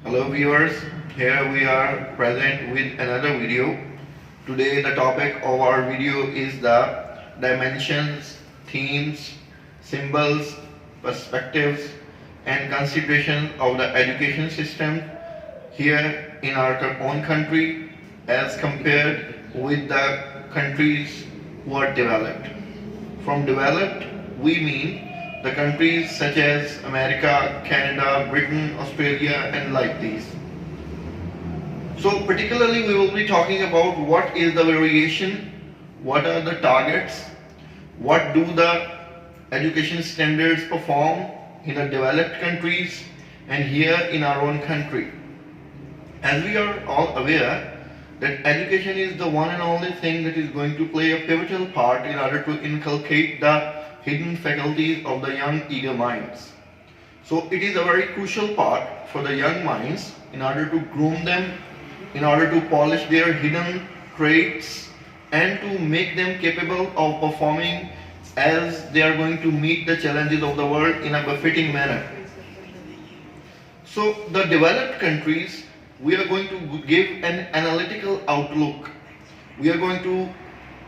Hello viewers, here we are present with another video. Today the topic of our video is the dimensions, themes, symbols, perspectives and consideration of the education system here in our own country as compared with the countries who are developed. From developed, we mean the countries such as America, Canada, Britain, Australia, and like these. So, particularly, we will be talking about what is the variation, what are the targets, what do the education standards perform in the developed countries and here in our own country. As we are all aware, that education is the one and only thing that is going to play a pivotal part in order to inculcate the hidden faculties of the young eager minds. So it is a very crucial part for the young minds in order to groom them, in order to polish their hidden traits and to make them capable of performing as they are going to meet the challenges of the world in a befitting manner. So the developed countries, we are going to give an analytical outlook. We are going to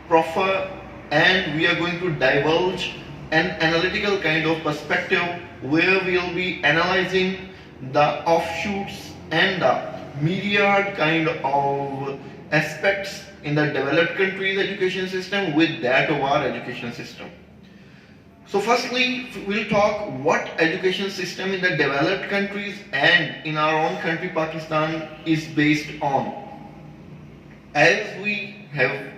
proffer and we are going to divulge an analytical kind of perspective where we will be analyzing the offshoots and the myriad kind of aspects in the developed countries' education system with that of our education system. So firstly, we'll talk what education system in the developed countries and in our own country Pakistan is based on. As we have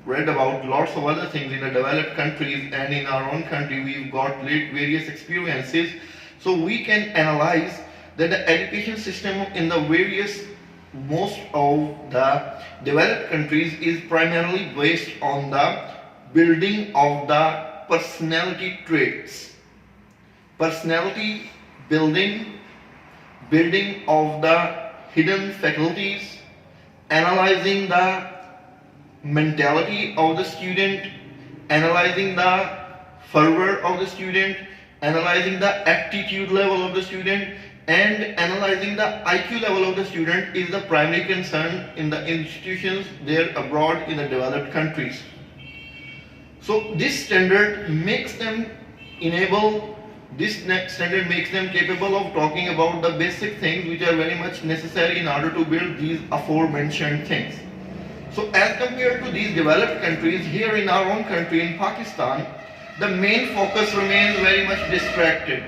read about lots of other things in the developed countries and in our own country, we've got various experiences. So we can analyze that the education system in the most of the developed countries is primarily based on the building of the personality traits. Personality building of the hidden faculties, analyzing the mentality of the student, analyzing the fervor of the student, analyzing the aptitude level of the student, and analyzing the IQ level of the student is the primary concern in the institutions there abroad in the developed countries. So this standard makes them capable of talking about the basic things which are very much necessary in order to build these aforementioned things. So as compared to these developed countries, here in our own country, in Pakistan, the main focus remains very much distracted.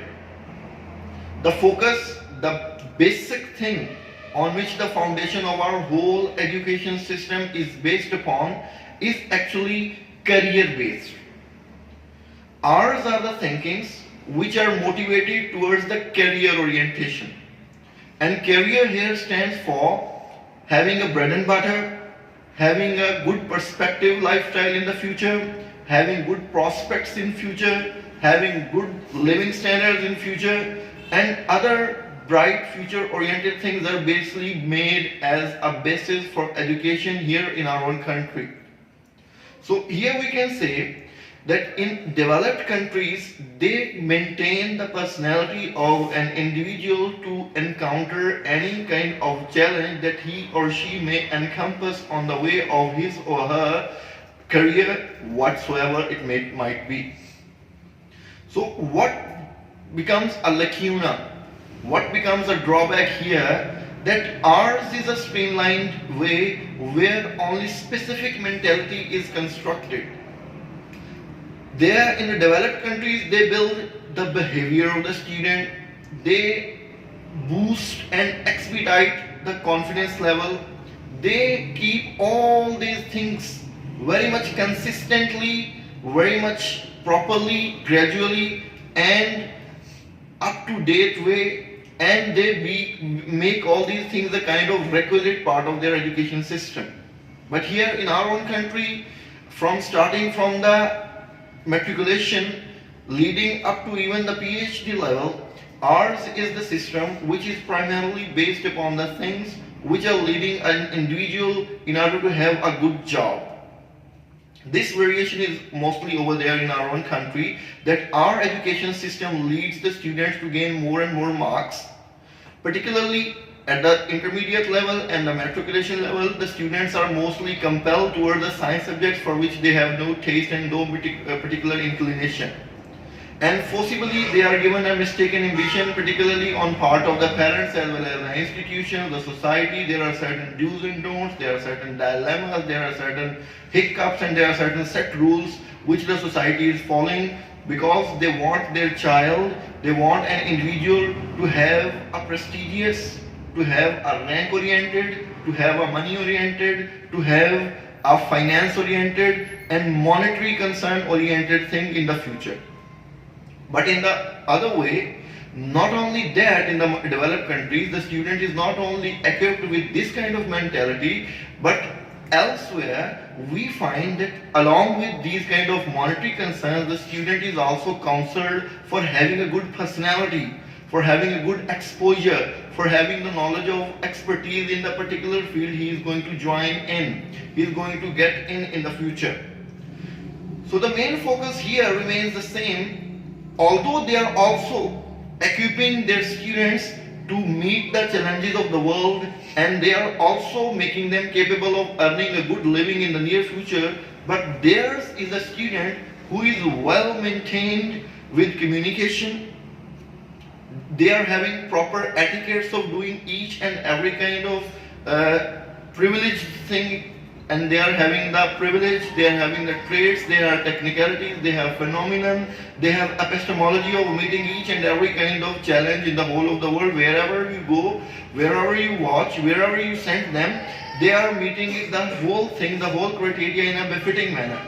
The focus, the basic thing on which the foundation of our whole education system is based upon is actually career based. Ours are the thinkings which are motivated towards the career orientation. And career here stands for having a bread and butter, having a good perspective lifestyle in the future, having good prospects in future, having good living standards in future, and other bright future oriented things are basically made as a basis for education here in our own country. So here we can say that in developed countries, they maintain the personality of an individual to encounter any kind of challenge that he or she may encompass on the way of his or her career, whatsoever it might be. So what becomes a lacuna? What becomes a drawback here? That ours is a streamlined way where only specific mentality is constructed. There in the developed countries, they build the behavior of the student, they boost and expedite the confidence level, they keep all these things very much consistently, very much properly, gradually and up to date way, and they make all these things a kind of requisite part of their education system. But here in our own country, starting from the matriculation leading up to even the PhD level, ours is the system which is primarily based upon the things which are leading an individual in order to have a good job. This variation is mostly over there in our own country, that our education system leads the students to gain more and more marks, particularly At the intermediate level and the matriculation level, the students are mostly compelled towards the science subjects for which they have no taste and no particular inclination. And forcibly they are given a mistaken ambition, particularly on part of the parents as well as the institution, the society. There are certain do's and don'ts, there are certain dilemmas, there are certain hiccups, and there are certain set rules which the society is following, because they want their child, they want an individual to have a prestigious, to have a rank oriented, to have a money oriented, to have a finance oriented and monetary concern oriented thing in the future. But in the other way, not only that, in the developed countries, the student is not only equipped with this kind of mentality, but elsewhere we find that along with these kind of monetary concerns, the student is also counseled for having a good personality, for having a good exposure, for having the knowledge of expertise in the particular field he is going to join in, he is going to get in the future. So the main focus here remains the same, although they are also equipping their students to meet the challenges of the world, and they are also making them capable of earning a good living in the near future, but theirs is a student who is well maintained with communication. They are having proper etiquettes of doing each and every kind of privileged thing, and they are having the privilege, they are having the traits, they are technicalities, they have phenomenon, they have epistemology of meeting each and every kind of challenge in the whole of the world. Wherever you go, wherever you watch, wherever you send them, they are meeting the whole thing, the whole criteria in a befitting manner.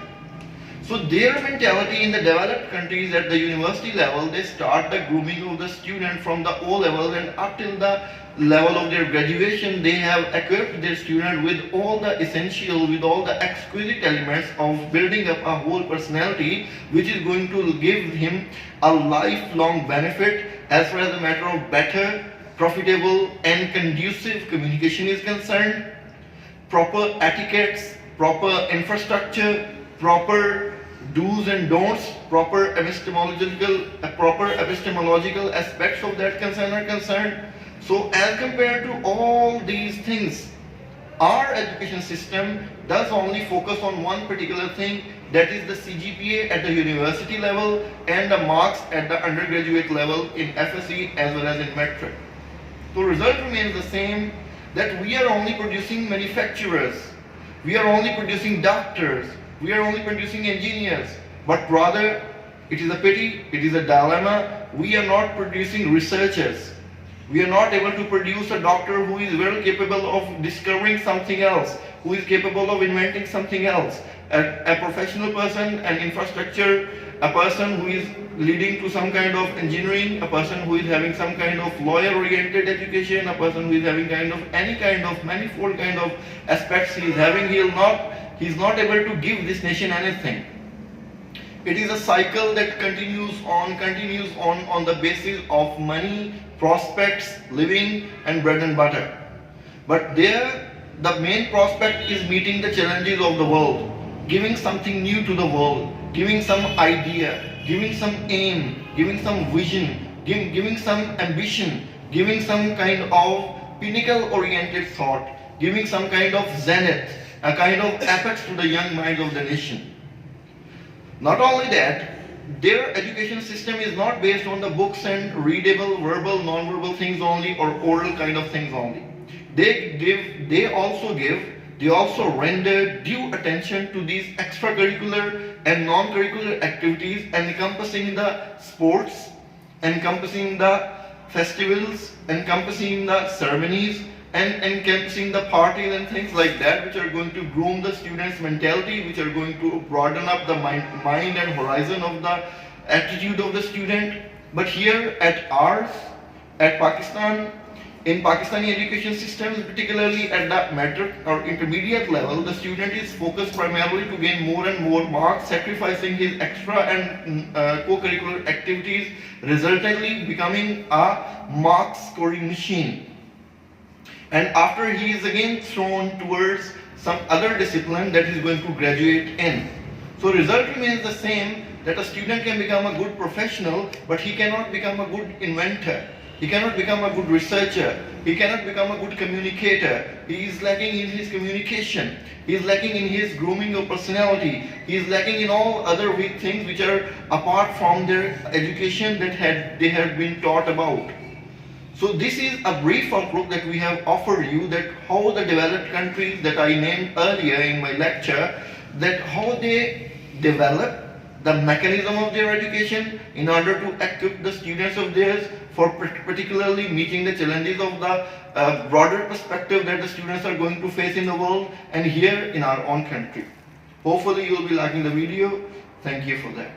So their mentality in the developed countries at the university level, they start the grooming of the student from the O levels, and up till the level of their graduation, they have equipped their student with all the essential, with all the exquisite elements of building up a whole personality, which is going to give him a lifelong benefit as far as the matter of better, profitable and conducive communication is concerned, proper etiquettes, proper infrastructure, proper do's and don'ts, proper epistemological aspects of that concern are concerned. So as compared to all these things, our education system does only focus on one particular thing, that is the CGPA at the university level and the marks at the undergraduate level in FSE as well as in metric. So result remains the same, that we are only producing manufacturers, we are only producing doctors, we are only producing engineers, but rather it is a pity, it is a dilemma, we are not producing researchers. We are not able to produce a doctor who is well capable of discovering something else, who is capable of inventing something else, a professional person, an infrastructure, a person who is leading to some kind of engineering, a person who is having some kind of lawyer-oriented education, a person who is having kind of any kind of manifold kind of aspects he is having. He is not able to give this nation anything. It is a cycle that continues on the basis of money, prospects, living and bread and butter. But there, the main prospect is meeting the challenges of the world, giving something new to the world, giving some idea, giving some aim, giving some vision, giving some ambition, giving some kind of pinnacle-oriented thought, giving some kind of zenith, a kind of apex to the young minds of the nation. Not only that, their education system is not based on the books and readable, verbal, non-verbal things only, or oral kind of things only. They also render due attention to these extracurricular and non-curricular activities, encompassing the sports, encompassing the festivals, encompassing the ceremonies, and encompassing the parties and things like that, which are going to groom the student's mentality, which are going to broaden up the mind and horizon of the attitude of the student. But here at ours, at Pakistan, in Pakistani education systems, particularly at the metric or intermediate level, the student is focused primarily to gain more and more marks, sacrificing his extra and co-curricular activities, resultantly becoming a mark scoring machine. And after he is again thrown towards some other discipline that he is going to graduate in. So result remains the same, that a student can become a good professional, but he cannot become a good inventor. He cannot become a good researcher. He cannot become a good communicator. He is lacking in his communication. He is lacking in his grooming of personality. He is lacking in all other things which are apart from their education that they have been taught about. So this is a brief outlook that we have offered you, that how the developed countries that I named earlier in my lecture, that how they develop the mechanism of their education in order to equip the students of theirs for particularly meeting the challenges of the broader perspective that the students are going to face in the world and here in our own country. Hopefully you will be liking the video. Thank you for that.